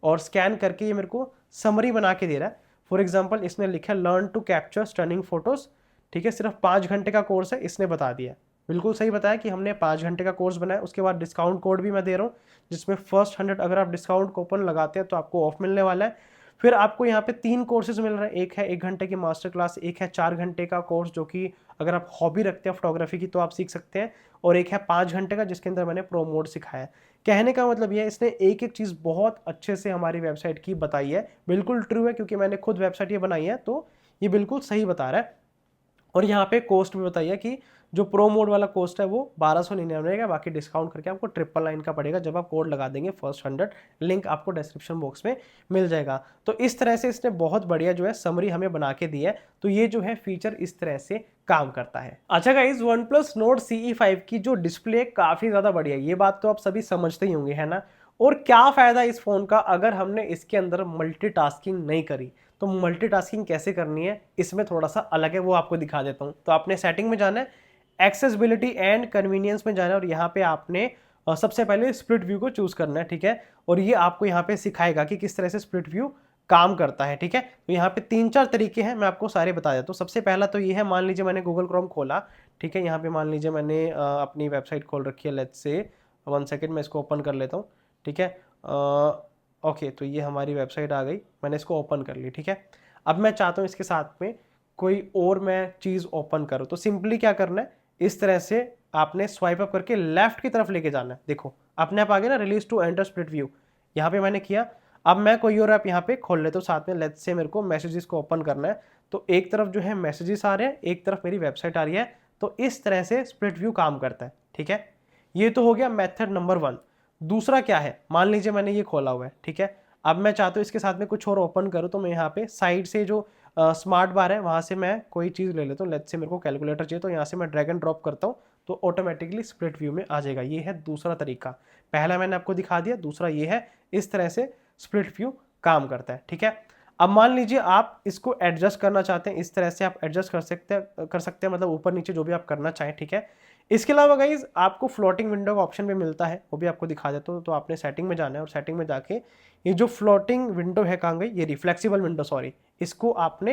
और स्कैन करके ये मेरे को समरी बना के दे रहा है। फॉर एग्जांपल इसने लिखा learn to capture stunning photos, ठीक है, सिर्फ 5 घंटे का कोर्स है, इसने बता दिया, बिल्कुल सही बताया कि हमने 5 घंटे का कोर्स बनाया। उसके बाद डिस्काउंट कोड भी मैं दे रहा हूँ जिसमें फर्स्ट 100 अगर आप डिस्काउंट कूपन लगाते हैं तो आपको ऑफ मिलने वाला है। फिर आपको यहाँ पे 3 कोर्सेज मिल रहे हैं, एक है 1 घंटे की मास्टर क्लास, एक है 4 घंटे का कोर्स जो कि अगर आप हॉबी रखते हैं फोटोग्राफी की तो आप सीख सकते हैं, और एक है 5 घंटे का जिसके अंदर मैंने प्रो मोड सिखाया है। कहने का मतलब ये है इसने एक एक चीज़ बहुत अच्छे से हमारी वेबसाइट की बताई है। बिल्कुल ट्रू है क्योंकि मैंने खुद वेबसाइट ये बनाई है, तो ये बिल्कुल सही बता रहा है। और यहाँ पे कॉस्ट भी बताइए कि जो प्रो मोड वाला कॉस्ट है वो 1299 का, बाकी डिस्काउंट करके आपको 999 का पड़ेगा जब आप कोड लगा देंगे फर्स्ट 100। लिंक आपको डिस्क्रिप्शन बॉक्स में मिल जाएगा। तो इस तरह से इसने बहुत बढ़िया जो है समरी हमें बना के दी है। तो ये जो है फीचर इस तरह से काम करता है। अच्छा गाइस, OnePlus Nord CE5 की जो डिस्प्ले काफी ज्यादा बढ़िया है, ये बात तो आप सभी समझते ही होंगे, है ना। और क्या फायदा इस फोन का अगर हमने इसके अंदर मल्टीटास्किंग नहीं करी, तो मल्टीटास्किंग कैसे करनी है इसमें थोड़ा सा अलग है, वो आपको दिखा देता हूँ। तो आपने सेटिंग में जाना है, एक्सेसिबिलिटी एंड कन्वीनियंस में जाना है और यहाँ पे आपने सबसे पहले स्प्लिट व्यू को चूज करना है, ठीक है। और ये आपको यहाँ पे सिखाएगा कि किस तरह से स्प्लिट व्यू काम करता है। ठीक है, तो यहाँ पे 3-4 तरीके हैं, मैं आपको सारे बता देता हूँ। सबसे पहला तो ये है, मान लीजिए मैंने गूगल क्रोम खोला, ठीक है, यहाँ पे मान लीजिए मैंने अपनी वेबसाइट खोल रखी है, लेट्स से 1 सेकेंड मैं इसको ओपन कर लेता हूँ। ठीक है, ओके, तो ये हमारी वेबसाइट आ गई, मैंने इसको ओपन कर ली। ठीक है, अब मैं चाहता हूँ इसके साथ में कोई और मैं चीज़ ओपन करूँ, तो सिंपली क्या करना है, इस तरह से आपने स्वाइप अप करके लेफ्ट की तरफ लेके जाना है। देखो अपने आप आ गया ना, release to enter split view, यहाँ पे मैंने किया। अब मैं कोई और ऐप यहाँ पे खोल लेता हूँ साथ में, लेट्स से मेरे को मैसेजेस को ओपन करना है, तो एक तरफ जो है मैसेजेस आ रहे हैं, एक तरफ मेरी वेबसाइट आ रही है, तो इस तरह से स्प्लिट व्यू काम करता है। ठीक है, ये तो हो गया मेथड नंबर 1। दूसरा क्या है, मान लीजिए मैंने ये खोला हुआ है, ठीक है, अब मैं चाहता हूँ इसके साथ में कुछ और ओपन करूँ, तो मैं यहाँ पे साइड से जो स्मार्ट बार है वहां से मैं कोई चीज़ ले लेता हूँ, लेट्स से मेरे को कैलकुलेटर चाहिए, तो यहाँ से मैं ड्रैग एंड ड्रॉप करता हूँ, तो ऑटोमेटिकली स्प्लिट व्यू में आ जाएगा। ये है दूसरा तरीका, पहला मैंने आपको दिखा दिया, दूसरा ये है, इस तरह से स्प्लिट व्यू काम करता है। ठीक है, अब मान लीजिए आप इसको एडजस्ट करना चाहते हैं, इस तरह से आप एडजस्ट कर सकते हैं मतलब ऊपर नीचे जो भी आप करना चाहें। ठीक है, इसके अलावा गाइज आपको फ्लोटिंग विंडो का ऑप्शन भी मिलता है, वो भी आपको दिखा देता हूँ। तो आपने सेटिंग में जाना है और सेटिंग में जाके ये जो फ्लोटिंग विंडो है कहाँ गई, ये रिफ्लेक्सिबल विंडो, सॉरी, इसको आपने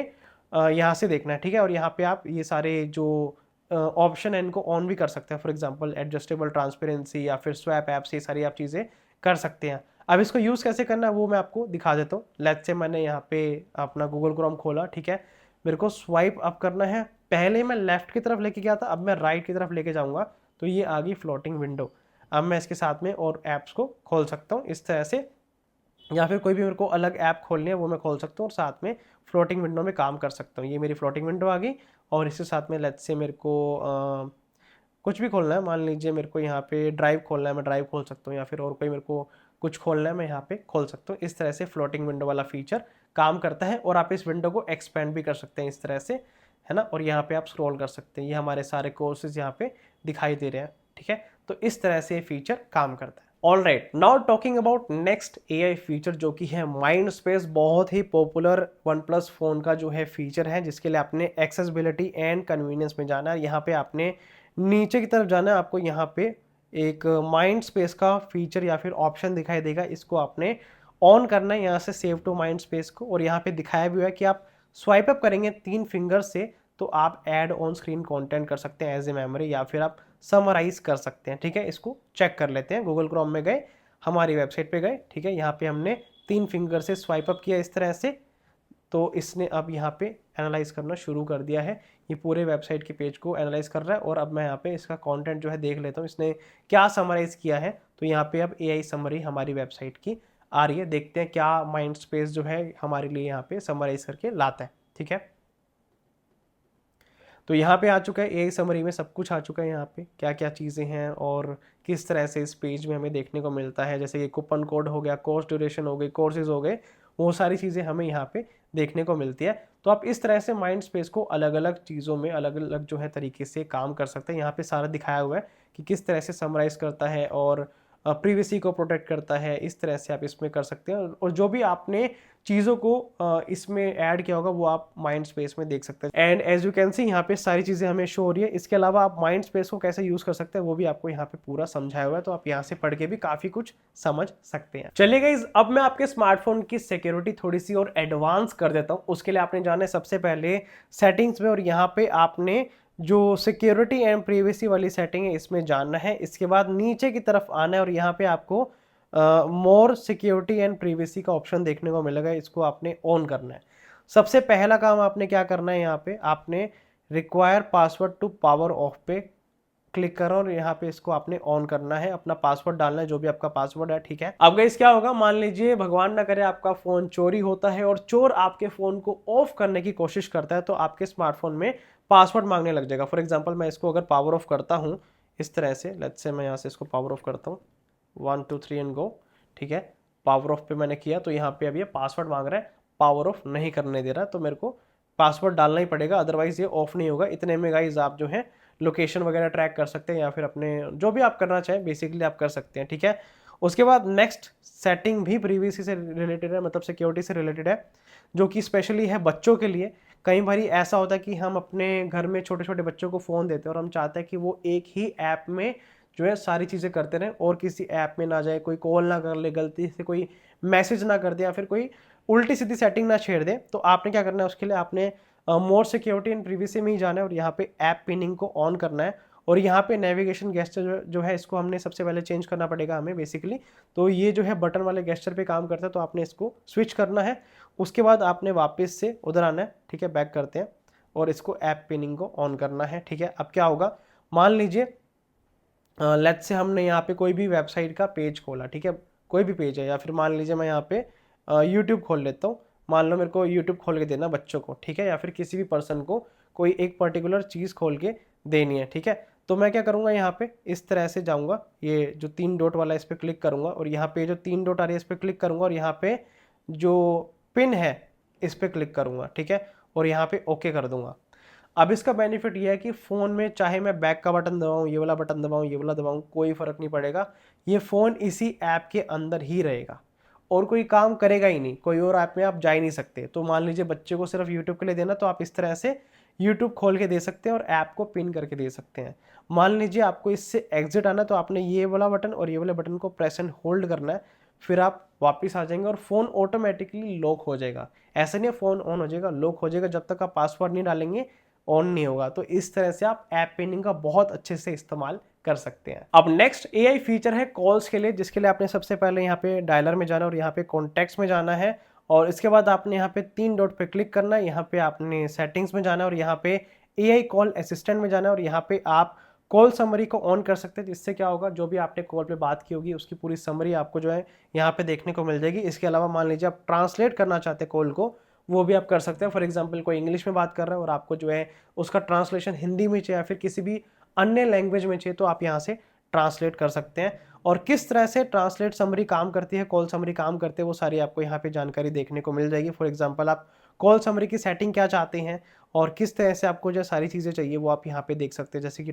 यहाँ से देखना है। ठीक है, और यहाँ पे आप ये सारे जो ऑप्शन है इनको ऑन भी कर सकते हैं, फॉर एग्जांपल एडजस्टेबल ट्रांसपेरेंसी या फिर स्वैप ऐप से सारी आप चीज़ें कर सकते हैं। अब इसको यूज़ कैसे करना है वो मैं आपको दिखा देता हूँ। लेट्स से मैंने यहाँ पे अपना गूगल क्रोम खोला, ठीक है, मेरे को स्वाइप अप करना है, पहले मैं लेफ्ट की तरफ लेके गया था, अब मैं राइट की तरफ लेके जाऊँगा, तो ये आ गई फ्लोटिंग विंडो। अब मैं इसके साथ में और ऐप्स को खोल सकता हूँ इस तरह से, या फिर कोई भी मेरे को अलग ऐप खोलनी है वो मैं खोल सकता हूँ और साथ में फ्लोटिंग विंडो में काम कर सकता हूँ। ये मेरी फ्लोटिंग विंडो आ गई, और इसके साथ में लेट्स से मेरे को कुछ भी खोलना है, मान लीजिए मेरे को यहाँ पे ड्राइव खोलना है, मैं ड्राइव खोल सकता हूँ, या फिर और कोई मेरे को कुछ खोलना है मैं यहाँ पे खोल सकता हूँ। इस तरह से फ्लोटिंग विंडो वाला फीचर काम करता है, और आप इस विंडो को एक्सपेंड भी कर सकते हैं इस तरह से, है ना, और यहाँ पे आप स्क्रॉल कर सकते हैं, ये हमारे सारे कोर्सेज यहाँ पे दिखाई दे रहे हैं। ठीक है, तो इस तरह से ये फीचर काम करता है। All right, now talking about next AI feature जो कि है माइंड स्पेस, बहुत ही पॉपुलर OnePlus फोन का जो है फीचर है, जिसके लिए आपने एक्सेसिबिलिटी एंड कन्वीनियंस में जाना है। यहाँ पे आपने नीचे की तरफ जाना है, आपको यहाँ पे एक माइंड स्पेस का फीचर या फिर ऑप्शन दिखाई देगा, इसको आपने ऑन करना है यहाँ से, सेव टू माइंड स्पेस को। और यहाँ पे दिखाया भी हुआ है कि आप स्वाइप अप करेंगे 3 फिंगर से तो आप ऐड ऑन स्क्रीन कंटेंट कर सकते हैं एज ए मेमोरी, या फिर आप समराइज कर सकते हैं। ठीक है, इसको चेक कर लेते हैं। गूगल क्रोम में गए, हमारी वेबसाइट पे गए, ठीक है, यहाँ पे हमने 3 फिंगर से स्वाइप अप किया इस तरह से, तो इसने अब यहाँ पे एनालाइज करना शुरू कर दिया है, ये पूरे वेबसाइट के पेज को एनालाइज कर रहा है। और अब मैं यहाँ पे इसका कंटेंट जो है देख लेता हूँ इसने क्या समराइज किया है। तो यहाँ पे अब एआई समरी हमारी वेबसाइट की आ रही है, देखते हैं क्या माइंड स्पेस जो है हमारे लिए यहाँ पे समराइज करके लाता है। ठीक है, तो यहाँ पे आ चुका है एआई समरी में, सब कुछ आ चुका है, यहाँ पे क्या क्या चीज़ें हैं और किस तरह से इस पेज में हमें देखने को मिलता है, जैसे कि कूपन कोड हो गया, कोर्स ड्यूरेशन हो गई, कोर्सेज हो गए, वो सारी चीज़ें हमें यहाँ पे देखने को मिलती है। तो आप इस तरह से माइंड स्पेस को अलग अलग चीज़ों में अलग अलग जो है तरीके से काम कर सकते हैं। यहाँ पे सारा दिखाया हुआ है कि किस तरह से समराइज करता है और प्रीवेसी को प्रोटेक्ट करता है, इस तरह से आप इसमें कर सकते हैं। और जो भी आपने चीज़ों को इसमें ऐड किया होगा वो आप माइंड स्पेस में देख सकते हैं। And as you can see यहाँ पे सारी चीज़ें हमें शो हो रही है। इसके अलावा आप माइंड स्पेस को कैसे यूज़ कर सकते हैं वो भी आपको यहाँ पे पूरा समझाया हुआ है, तो आप यहाँ से पढ़ के भी काफ़ी कुछ समझ सकते हैं। चलिए गाइस, अब मैं आपके स्मार्टफोन की सिक्योरिटी थोड़ी सी और एडवांस कर देता हूँ। उसके लिए आपने जाना है सबसे पहले सेटिंग्स में, और यहाँ पे आपने जो सिक्योरिटी एंड प्रिवेसी वाली सेटिंग है इसमें जानना है। इसके बाद नीचे की तरफ आना है और यहाँ पे आपको मोर सिक्योरिटी एंड प्रिवेसी का ऑप्शन देखने को मिलेगा, इसको आपने ऑन करना है। सबसे पहला काम आपने क्या करना है, यहाँ पे आपने require password to power off पे क्लिक करो और यहाँ पे इसको आपने ऑन करना है, अपना पासवर्ड डालना है जो भी आपका पासवर्ड है। ठीक है, अब गाइस क्या होगा, मान लीजिए भगवान ना करे आपका फोन चोरी होता है और चोर आपके फोन को ऑफ करने की कोशिश करता है, तो आपके स्मार्टफोन में पासवर्ड मांगने लग जाएगा। फॉर एग्जाम्पल मैं इसको अगर पावर ऑफ करता हूँ इस तरह से, लेट्स से मैं यहाँ से इसको पावर ऑफ करता हूँ, 1 2 3 एंड गो। ठीक है, पावर ऑफ पे मैंने किया तो यहाँ पे अब ये पासवर्ड मांग रहा है, पावर ऑफ नहीं करने दे रहा, तो मेरे को पासवर्ड डालना ही पड़ेगा, अदरवाइज ये ऑफ नहीं होगा। इतने में गाइस आप जो है लोकेशन वगैरह ट्रैक कर सकते हैं, या फिर अपने जो भी आप करना चाहें बेसिकली आप कर सकते हैं। ठीक है, उसके बाद नेक्स्ट सेटिंग भी प्रीवियसी से रिलेटेड है, मतलब सिक्योरिटी से रिलेटेड है, जो कि स्पेशली है बच्चों के लिए। कई बार ऐसा होता है कि हम अपने घर में छोटे छोटे बच्चों को फ़ोन देते हैं और हम चाहते हैं कि वो एक ही ऐप में जो है सारी चीज़ें करते रहें और किसी ऐप में ना जाए, कोई कॉल ना कर ले, गलती से कोई मैसेज ना कर दे, या फिर कोई उल्टी सीधी सेटिंग ना छेड़ दे, तो आपने क्या करना है उसके लिए आपने मोर सिक्योरिटी एंड प्रीवियसी में ही जाना है और यहाँ पे ऐप पिनिंग को ऑन करना है और यहाँ पे नेविगेशन गेस्चर जो है इसको हमने सबसे पहले चेंज करना पड़ेगा हमें बेसिकली। तो ये जो है बटन वाले गेस्चर पे काम करता है, तो आपने इसको स्विच करना है। उसके बाद आपने वापस से उधर आना है, ठीक है, बैक करते हैं और इसको ऐप पिनिंग को ऑन करना है, ठीक है। अब क्या होगा, मान लीजिए लेट्स से हमने यहाँ पे कोई भी वेबसाइट का पेज खोला, ठीक है, कोई भी पेज है, या फिर मान लीजिए मैं यहाँ पे यूट्यूब खोल लेता हूँ। मान लो मेरे को यूट्यूब खोल के देना बच्चों को, ठीक है, या फिर किसी भी पर्सन को कोई एक पर्टिकुलर चीज़ खोल के देनी है, ठीक है। तो मैं क्या करूँगा, यहाँ पे इस तरह से जाऊँगा, ये जो 3 डॉट वाला इस पर क्लिक करूँगा और यहाँ पे जो 3 डॉट आ रही है इस पर क्लिक करूँगा और यहाँ पे जो पिन है इस पर क्लिक करूँगा, ठीक है, और यहाँ पे ओके कर दूंगा। अब इसका बेनिफिट ये है कि फ़ोन में चाहे मैं बैक का बटन दबाऊँ, ये वाला बटन दबाऊँ, ये वाला दबाऊँ, कोई फ़र्क नहीं पड़ेगा। ये फ़ोन इसी ऐप के अंदर ही रहेगा और कोई काम करेगा ही नहीं, कोई और ऐप में आप जा ही नहीं सकते। तो मान लीजिए बच्चे को सिर्फ यूट्यूब के लिए देना, तो आप इस तरह से यूट्यूब खोल के दे सकते हैं और ऐप को पिन करके दे सकते हैं। मान लीजिए आपको इससे एग्जिट आना, तो आपने ये वाला बटन और ये वाले बटन को प्रेस एंड होल्ड करना है, फिर आप वापस आ जाएंगे और फ़ोन ऑटोमेटिकली लॉक हो जाएगा। ऐसा नहीं है फ़ोन ऑन हो जाएगा, लॉक हो जाएगा, जब तक आप पासवर्ड नहीं डालेंगे ऑन नहीं होगा। तो इस तरह से आप ऐप पिनिंग का बहुत अच्छे से इस्तेमाल कर सकते हैं। अब नेक्स्ट एआई फीचर है कॉल्स के लिए, जिसके लिए आपने सबसे पहले यहाँ पे डायलर में जाना और यहाँ पे कॉन्टैक्ट्स में जाना है और इसके बाद आपने यहाँ पे 3 डॉट पे क्लिक करना है। यहाँ पे आपने सेटिंग्स में जाना है और यहाँ पे एआई कॉल असिस्टेंट में जाना है और यहाँ पे आप कॉल समरी को ऑन कर सकते हैं, जिससे क्या होगा, जो भी आपने कॉल पे बात की होगी उसकी पूरी समरी आपको जो है यहाँ पे देखने को मिल जाएगी। इसके अलावा मान लीजिए आप ट्रांसलेट करना चाहते हैं कॉल को, वो भी आप कर सकते हैं। फॉर एग्जांपल कोई इंग्लिश में बात कर रहा है और आपको जो है उसका ट्रांसलेशन हिंदी में चाहिए या फिर किसी भी अन्य लैंग्वेज में चाहिए, तो आप यहाँ से ट्रांसलेट कर सकते हैं। और किस तरह से ट्रांसलेट समरी काम करती है, कॉल समरी काम करते हैं, वो सारी आपको यहाँ पे जानकारी देखने को मिल जाएगी। फॉर एग्जांपल आप कॉल समरी की सेटिंग क्या चाहते हैं और किस तरह से आपको जो सारी चीज़ें चाहिए वो आप यहाँ पे देख सकते हैं। जैसे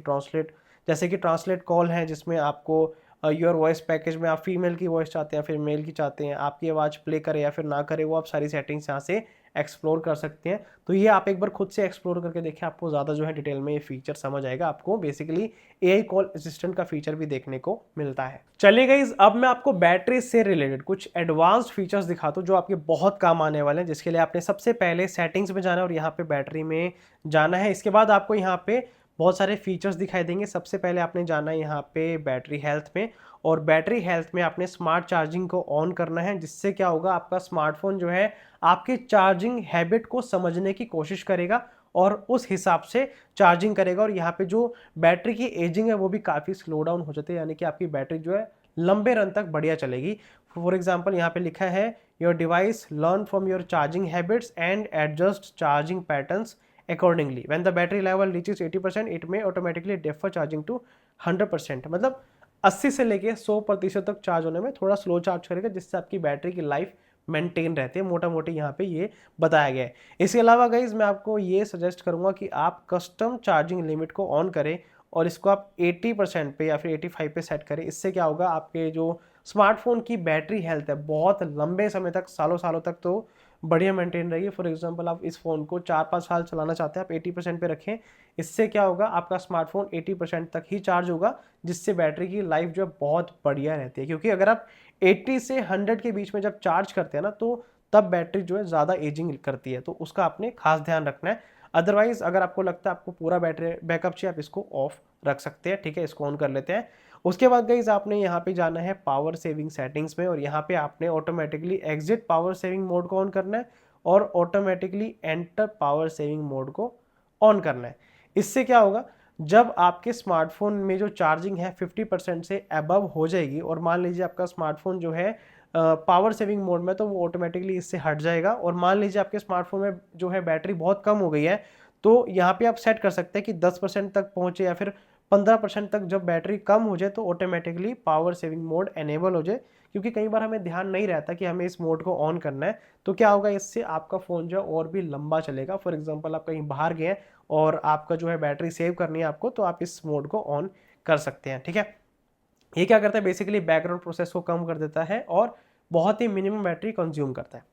कि ट्रांसलेट कॉल है, जिसमें आपको योर वॉइस पैकेज में आप फीमेल की वॉइस चाहते हैं फिर मेल की चाहते हैं, आपकी आवाज़ प्ले करे या फिर ना करे, वो आप सारी सेटिंग्स यहाँ से एक्सप्लोर कर सकते हैं। तो ये आप एक बार खुद से एक्सप्लोर करके देखें, आपको ज़्यादा जो है डिटेल में ये फीचर समझ आएगा। आपको बेसिकली एआई कॉल असिस्टेंट का फीचर भी देखने को मिलता है। चलिए गाइस, अब मैं आपको बैटरी से रिलेटेड कुछ एडवांस्ड फीचर्स दिखाता हूँ जो आपके बहुत काम आने वाले हैं, जिसके लिए आपने सबसे पहले सेटिंग्स में जाना है और यहाँ पे बैटरी में जाना है। इसके बाद आपको यहाँ पे बहुत सारे फीचर्स दिखाई देंगे। सबसे पहले आपने जाना है यहाँ पे बैटरी हेल्थ में और बैटरी हेल्थ में आपने स्मार्ट चार्जिंग को ऑन करना है, जिससे क्या होगा, आपका स्मार्टफोन जो है आपकी चार्जिंग हैबिट को समझने की कोशिश करेगा और उस हिसाब से चार्जिंग करेगा। और यहाँ पे जो बैटरी की एजिंग है वो भी काफ़ी स्लो डाउन हो जाती है, यानी कि आपकी बैटरी जो है लंबे रन तक बढ़िया चलेगी। फॉर एग्जाम्पल यहाँ पे लिखा है your device learn from your charging habits and adjust charging patterns accordingly when the battery level reaches 80% it may automatically defer charging to 100%। मतलब 80 से लेके 100% तक चार्ज होने में थोड़ा स्लो चार्ज करेगा, जिससे आपकी बैटरी की लाइफ मेंटेन रहती है। मोटा मोटी यहाँ पे ये बताया गया है। इसके अलावा गाइज मैं आपको ये सजेस्ट करूंगा कि आप कस्टम चार्जिंग लिमिट को ऑन करें और इसको आप 80% पे या फिर 85 पे सेट करें। इससे क्या होगा, आपके जो स्मार्टफोन की बैटरी हेल्थ है बहुत लंबे समय तक, सालों सालों तक तो बढ़िया मेंटेन रहेगी। फॉर एग्जांपल आप इस फ़ोन को 4-5 साल चलाना चाहते हैं, आप 80% पे रखें। इससे क्या होगा, आपका स्मार्टफोन 80% तक ही चार्ज होगा, जिससे बैटरी की लाइफ जो है बहुत बढ़िया रहती है। क्योंकि अगर आप 80 से 100 के बीच में जब चार्ज करते हैं ना, तो तब बैटरी जो है ज़्यादा एजिंग करती है, तो उसका आपने खास ध्यान रखना है। अदरवाइज अगर आपको लगता है आपको पूरा बैटरी बैकअप चाहिए, आप इसको ऑफ रख सकते हैं, ठीक है। इसको ऑन कर लेते हैं। उसके बाद गाइज आपने यहाँ पे जाना है पावर सेविंग सेटिंग्स में और यहाँ पे आपने automatically exit power saving mode को ऑन करना है और automatically enter power saving mode को ऑन करना है। इससे क्या होगा, जब आपके स्मार्टफोन में जो चार्जिंग है 50% से अबव हो जाएगी और मान लीजिए आपका स्मार्टफोन जो है पावर सेविंग मोड में, तो वो ऑटोमेटिकली इससे हट जाएगा। और मान लीजिए आपके स्मार्टफोन में जो है बैटरी बहुत कम हो गई है, तो यहाँ पे आप सेट कर सकते हैं कि 10% तक पहुँचे या फिर 15% तक जब बैटरी कम हो जाए तो automatically power saving mode enable हो जाए। क्योंकि कई बार हमें ध्यान नहीं रहता कि हमें इस मोड को ऑन करना है, तो क्या होगा, इससे आपका फ़ोन जो है और भी लंबा चलेगा। फॉर एग्जांपल आप कहीं बाहर गए और आपका जो है बैटरी सेव करनी है आपको, तो आप इस मोड को ऑन कर सकते हैं, ठीक है। ये क्या करता है, बेसिकली बैकग्राउंड प्रोसेस को कम कर देता है और बहुत ही मिनिमम बैटरी कंज्यूम करता है।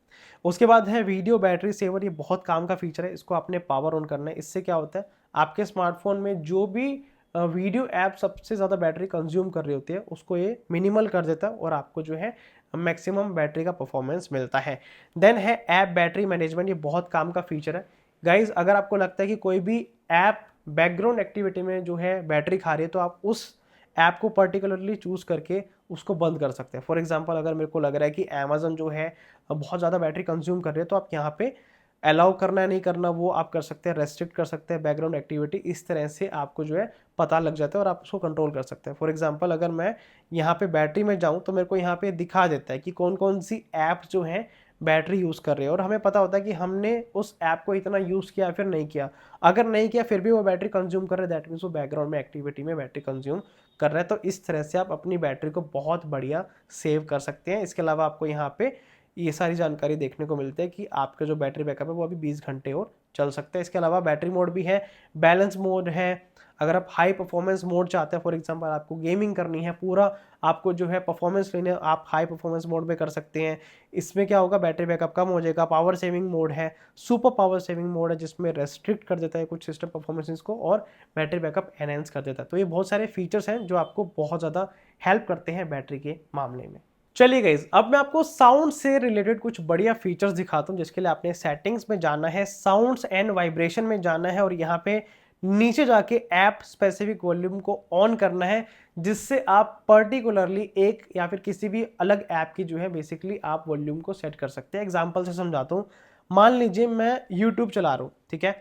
उसके बाद है वीडियो बैटरी सेवर। ये बहुत काम का फीचर है, इसको आपने पावर ऑन करना है। इससे क्या होता है, आपके स्मार्टफोन में जो भी वीडियो ऐप सबसे ज़्यादा बैटरी कंज्यूम कर रही होती है उसको ये मिनिमल कर देता है और आपको जो है मैक्सिमम बैटरी का परफॉर्मेंस मिलता है। देन है ऐप बैटरी मैनेजमेंट, ये बहुत काम का फीचर है गाइज। अगर आपको लगता है कि कोई भी ऐप बैकग्राउंड एक्टिविटी में जो है बैटरी खा रही है, तो आप उस ऐप को पर्टिकुलरली चूज करके उसको बंद कर सकते हैं। फॉर एग्जांपल अगर मेरे को लग रहा है कि अमेजन जो है बहुत ज़्यादा बैटरी कंज्यूम कर रही है, तो आप यहाँ पे अलाउ करना है नहीं करना वो आप कर सकते हैं, रेस्ट्रिक्ट कर सकते हैं बैकग्राउंड एक्टिविटी। इस तरह से आपको जो है पता लग जाता है और आप उसको कंट्रोल कर सकते हैं। फॉर एग्जांपल अगर मैं यहाँ पे बैटरी में जाऊँ तो मेरे को यहाँ पे दिखा देता है कि कौन कौन सी ऐप जो है बैटरी यूज़ कर रहे हैं, और हमें पता होता है कि हमने उस ऐप को इतना यूज़ किया फिर नहीं किया। अगर नहीं किया फिर भी वो बैटरी कंज्यूम कर रहे हैं, दैट मीन्स वो बैकग्राउंड में एक्टिविटी में बैटरी कंज्यूम कर रहे हैं। तो इस तरह से आप अपनी बैटरी को बहुत बढ़िया सेव कर सकते हैं। इसके अलावा आपको यहाँ पे ये सारी जानकारी देखने को मिलती है कि आपका जो बैटरी बैकअप है वो अभी 20 घंटे और चल सकता है। इसके अलावा बैटरी मोड भी है, बैलेंस मोड है। अगर आप हाई परफॉर्मेंस मोड चाहते हैं, फॉर एग्जांपल आपको गेमिंग करनी है, पूरा आपको जो है परफॉर्मेंस लेने, आप हाई परफॉर्मेंस मोड में कर सकते हैं। इसमें क्या होगा, बैटरी बैकअप कम हो जाएगा। पावर सेविंग मोड है, सुपर पावर सेविंग मोड है, जिसमें रेस्ट्रिक्ट कर देता है कुछ सिस्टम परफॉर्मेंस को और बैटरी बैकअप एनहेंस कर देता है। तो ये बहुत सारे फीचर्स हैं जो आपको बहुत ज़्यादा हेल्प करते हैं बैटरी के मामले में। चलिए गाइज, अब मैं आपको साउंड से रिलेटेड कुछ बढ़िया फीचर्स दिखाता हूँ, जिसके लिए आपने सेटिंग्स में जाना है, साउंड्स एंड वाइब्रेशन में जाना है और यहाँ पे नीचे जाके ऐप स्पेसिफिक वॉल्यूम को ऑन करना है, जिससे आप पर्टिकुलरली एक या फिर किसी भी अलग ऐप की जो है बेसिकली आप वॉल्यूम को सेट कर सकते हैं। एग्जांपल से समझाता हूँ। मान लीजिए मैं यूट्यूब चला रहा हूँ, ठीक है।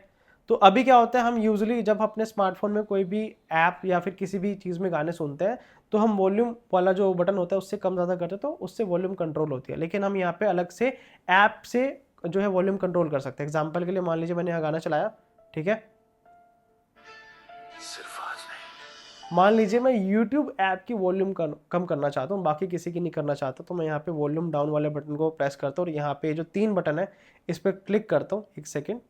तो अभी क्या होता है, हम यूजुअली जब अपने स्मार्टफोन में कोई भी ऐप या फिर किसी भी चीज़ में गाने सुनते हैं, तो हम वॉल्यूम वाला जो बटन होता है उससे कम ज़्यादा करते हैं, तो उससे वॉल्यूम कंट्रोल होती है। लेकिन हम यहाँ पे अलग से ऐप से जो है वॉल्यूम कंट्रोल कर सकते हैं। एग्जाम्पल के लिए मान लीजिए मैंने यहाँ गाना चलाया, ठीक है। मान लीजिए मैं YouTube ऐप की वॉल्यूम कम करना चाहता हूँ, बाकी किसी की नहीं करना चाहता, तो मैं यहाँ पे वॉल्यूम डाउन वाले बटन को प्रेस करता हूँ और यहाँ पे जो 3 बटन है इस पर क्लिक करता हूँ। एक सेकेंड,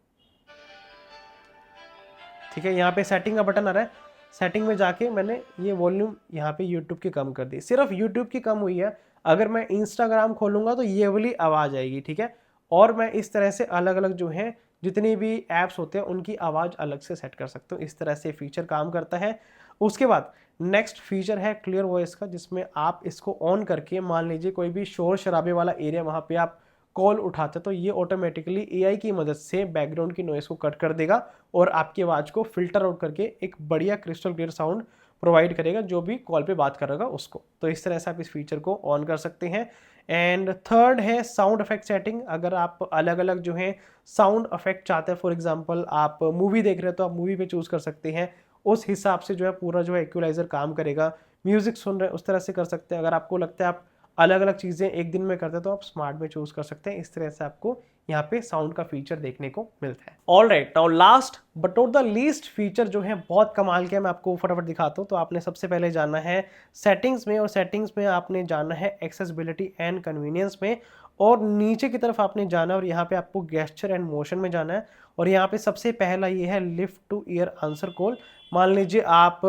ठीक है। यहाँ पे सेटिंग का बटन आ रहा है, सेटिंग में जाके मैंने ये वॉल्यूम यहाँ पे यूट्यूब की कम कर दी। सिर्फ यूट्यूब की कम हुई है, अगर मैं इंस्टाग्राम खोलूंगा तो ये वाली आवाज़ आएगी, ठीक है। और मैं इस तरह से अलग अलग जो है जितनी भी ऐप्स होते हैं उनकी आवाज़ अलग से सेट कर सकता हूँ। इस तरह से फीचर काम करता है। उसके बाद नेक्स्ट फीचर है क्लियर वॉइस का, जिसमें आप इसको ऑन करके मान लीजिए कोई भी शोर शराबे वाला एरिया वहाँ पे आप कॉल उठाते, तो ये ऑटोमेटिकली एआई की मदद से बैकग्राउंड की नॉइस को कट कर देगा और आपकी आवाज़ को फिल्टर आउट करके एक बढ़िया क्रिस्टल क्लियर साउंड प्रोवाइड करेगा जो भी कॉल पे बात करेगा उसको। तो इस तरह से आप इस फीचर को ऑन कर सकते हैं। एंड थर्ड है साउंड इफेक्ट सेटिंग। अगर आप अलग अलग जो है साउंड इफेक्ट चाहते हैं, फॉर एग्जांपल आप मूवी देख रहे हैं तो आप मूवी पे चूज कर सकते हैं, उस हिसाब से जो है पूरा जो है इक्वलाइजर काम करेगा। म्यूजिक सुन रहे हैं उस तरह से कर सकते हैं। अगर आपको लगता है आप अलग अलग चीज़ें एक दिन में करते हैं तो आप स्मार्ट में चूज कर सकते हैं। इस तरह से आपको यहाँ पे साउंड का फीचर देखने को मिलता है। All right, now last but not the least feature जो है बहुत कमाल के, मैं आपको फटाफट दिखाता हूँ। तो आपने सबसे पहले जाना है सेटिंग्स में, और सेटिंग्स में आपने जाना है एक्सेसिबिलिटी एंड कन्वीनियंस में, और नीचे की तरफ आपने जाना और यहाँ पे आपको गेस्चर एंड मोशन में जाना है। और यहाँ पे सबसे पहला ये है lift two year answer call. मान लीजिए आप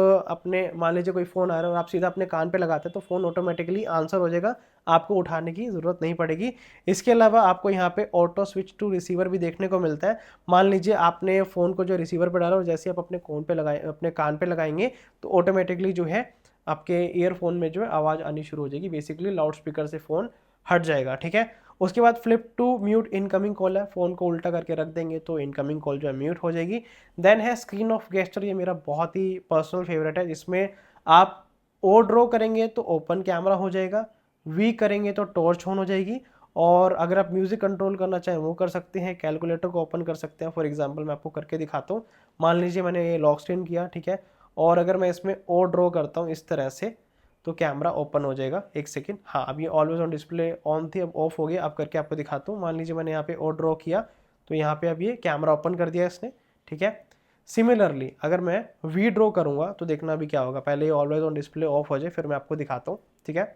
मान लीजिए कोई फ़ोन आ रहा है और आप सीधा अपने कान पे लगाते हैं तो फ़ोन ऑटोमेटिकली आंसर हो जाएगा, आपको उठाने की ज़रूरत नहीं पड़ेगी। इसके अलावा आपको यहाँ पे ऑटो स्विच टू रिसीवर भी देखने को मिलता है। मान लीजिए आपने फ़ोन को जो रिसीवर पे डाला और जैसे आप अपने कान पे लगाएंगे तो ऑटोमेटिकली जो है आपके ईयरफोन में जो है आवाज़ आनी शुरू हो जाएगी। बेसिकली लाउड स्पीकर से फ़ोन हट जाएगा, ठीक है। उसके बाद flip to mute incoming call है, फ़ोन को उल्टा करके रख देंगे तो इनकमिंग कॉल जो है म्यूट हो जाएगी। देन है स्क्रीन ऑफ गेस्चर, ये मेरा बहुत ही पर्सनल फेवरेट है, जिसमें आप ओ ड्रॉ करेंगे तो ओपन कैमरा हो जाएगा, वी करेंगे तो टॉर्च ऑन हो जाएगी, और अगर आप म्यूजिक कंट्रोल करना चाहें वो कर सकते हैं, कैलकुलेटर को ओपन कर सकते हैं। फॉर एग्जांपल मैं आपको करके दिखाता हूँ। मान लीजिए मैंने ये लॉक स्क्रीन किया, ठीक है, और अगर मैं इसमें ओ ड्रॉ करता हूँ इस तरह से तो कैमरा ओपन हो जाएगा। एक सेकंड, हाँ अब ये ऑलवेज ऑन डिस्प्ले ऑन थी, अब ऑफ हो गया। अब करके आपको दिखाता हूँ। मान लीजिए मैंने यहाँ पे ओ ड्रॉ किया तो यहाँ पे अब ये कैमरा ओपन कर दिया इसने, ठीक है। सिमिलरली अगर मैं वी ड्रॉ करूँगा तो देखना अभी क्या होगा। पहले ये ऑलवेज ऑन डिस्प्ले ऑफ हो जाए फिर मैं आपको दिखाता हूँ, ठीक है।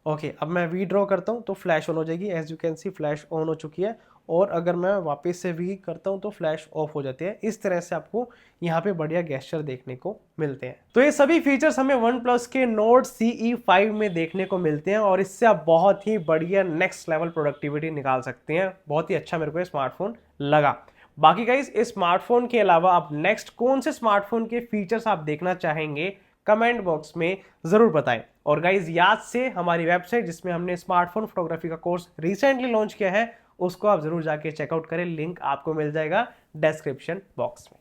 ओके, अब मैं वी ड्रॉ करता हूँ तो फ्लैश ऑन हो जाएगी। As you can see flash on हो चुकी है, और अगर मैं वापस से वी करता हूँ तो फ्लैश ऑफ हो जाती है। इस तरह से आपको यहाँ पे बढ़िया गेस्चर देखने को मिलते हैं। तो ये सभी फीचर्स हमें OnePlus के Nord CE5 में देखने को मिलते हैं, और इससे आप बहुत ही बढ़िया नेक्स्ट लेवल प्रोडक्टिविटी निकाल सकते हैं। बहुत ही अच्छा मेरे को ये स्मार्टफोन लगा। बाकी गाइस, इस स्मार्टफोन के अलावा आप नेक्स्ट कौन से स्मार्टफोन के फीचर्स आप देखना चाहेंगे कमेंट बॉक्स में ज़रूर बताएं। और गाइज याद से हमारी वेबसाइट जिसमें हमने स्मार्टफोन फोटोग्राफी का कोर्स रिसेंटली लॉन्च किया है उसको आप ज़रूर जाके चेकआउट करें, लिंक आपको मिल जाएगा डिस्क्रिप्शन बॉक्स में।